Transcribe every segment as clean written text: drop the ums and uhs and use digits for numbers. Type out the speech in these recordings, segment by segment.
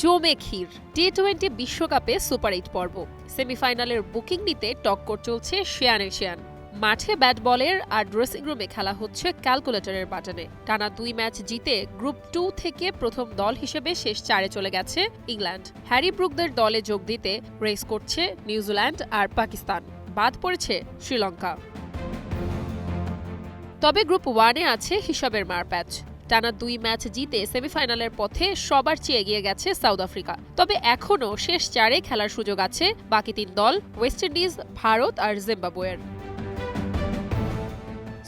জমে ক্ষীর। টি-20 বিশ্বকাপে সুপার 8 পর্ব। সেমিফাইনালের বুকিং নিতে টক্কর চলছে শিয়ান। মাঠে ব্যাট বলের আর ড্রেসিং রুমে খেলা হচ্ছে ক্যালকুলেটরের বাটনে। টানা 2 ম্যাচ জিতে গ্রুপ 2 থেকে প্রথম দল হিসেবে শেষ 4-এ চলে গেছে ইংল্যান্ড। হ্যারি ব্রুকদের দলে যোগ দিতে রেস করছে নিউজিল্যান্ড আর পাকিস্তান। বাদ পড়েছে শ্রীলঙ্কা। তবে গ্রুপ 1-এ আছে হিসাবের মারপ্যাচ। টানা 2 ম্যাচ জিতে সেমিফাইনালের পথে সবার চেয়ে এগিয়ে গেছে সাউথ আফ্রিকা। তবে এখনও শেষ 4-এ খেলার সুযোগ আছে বাকি 3 দল ওয়েস্ট ইন্ডিজ, ভারত আর জিম্বাবুয়ের।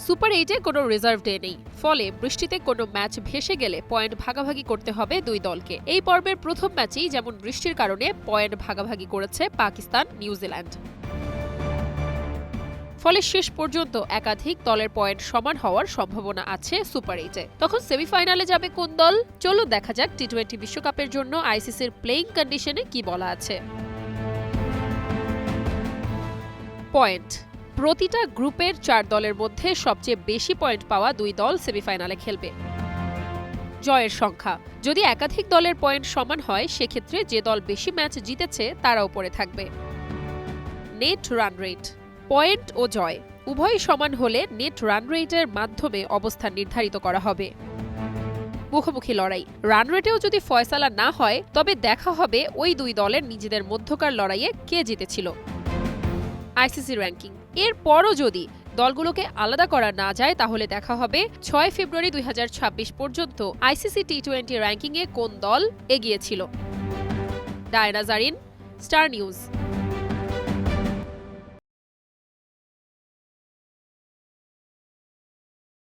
সুপার 8-এ কোনো রিজার্ভ ডে নেই, ফলে বৃষ্টিতে কোনো ম্যাচ ভেসে গেলে পয়েন্ট ভাগাভাগি করতে হবে 2 দলকে। এই পর্বের প্রথম ম্যাচেই যেমন বৃষ্টির কারণে পয়েন্ট ভাগাভাগি করেছে পাকিস্তান, নিউজিল্যান্ড। ফলে শেষ পর্যন্ত একাধিক দলের পয়েন্ট সমান হওয়ার সম্ভাবনা আছে সুপার 8-এ। তখন সেমিফাইনালে যাবে কোন দল? চলো দেখা যাক টি-20 বিশ্বকাপের জন্য আইসিসির প্লেইং কন্ডিশনে কি বলা আছে। পয়েন্ট। প্রতিটা গ্রুপের 4 দলের মধ্যে সবচেয়ে বেশি পয়েন্ট পাওয়া 2 দল সেমিফাইনালে খেলবে। জয়ের সংখ্যা। যদি একাধিক দলের পয়েন্ট সমান হয় সেক্ষেত্রে যে দল বেশি ম্যাচ জিতেছে তারা উপরে থাকবে। Net run rate. পয়েন্ট ও জয় উভয়ই সমান হলে নেট রান রেটের মাধ্যমে অবস্থান নির্ধারিত করা হবে। মুখোমুখি লড়াই। রান রেটেও যদি ফয়সালা না হয় তবে দেখা হবে ওই 2 দলের নিজেদের মধ্যকার লড়াইয়ে কে জিতেছিল। ICC ranking. এরপরও যদি দলগুলোকে আলাদা করা না যায় তাহলে দেখা হবে 6 ফেব্রুয়ারি 2026 পর্যন্ত আইসিসি টি-20 র্যাঙ্কিংয়ে কোন দল এগিয়ে ছিল। Diana Zarin, star news.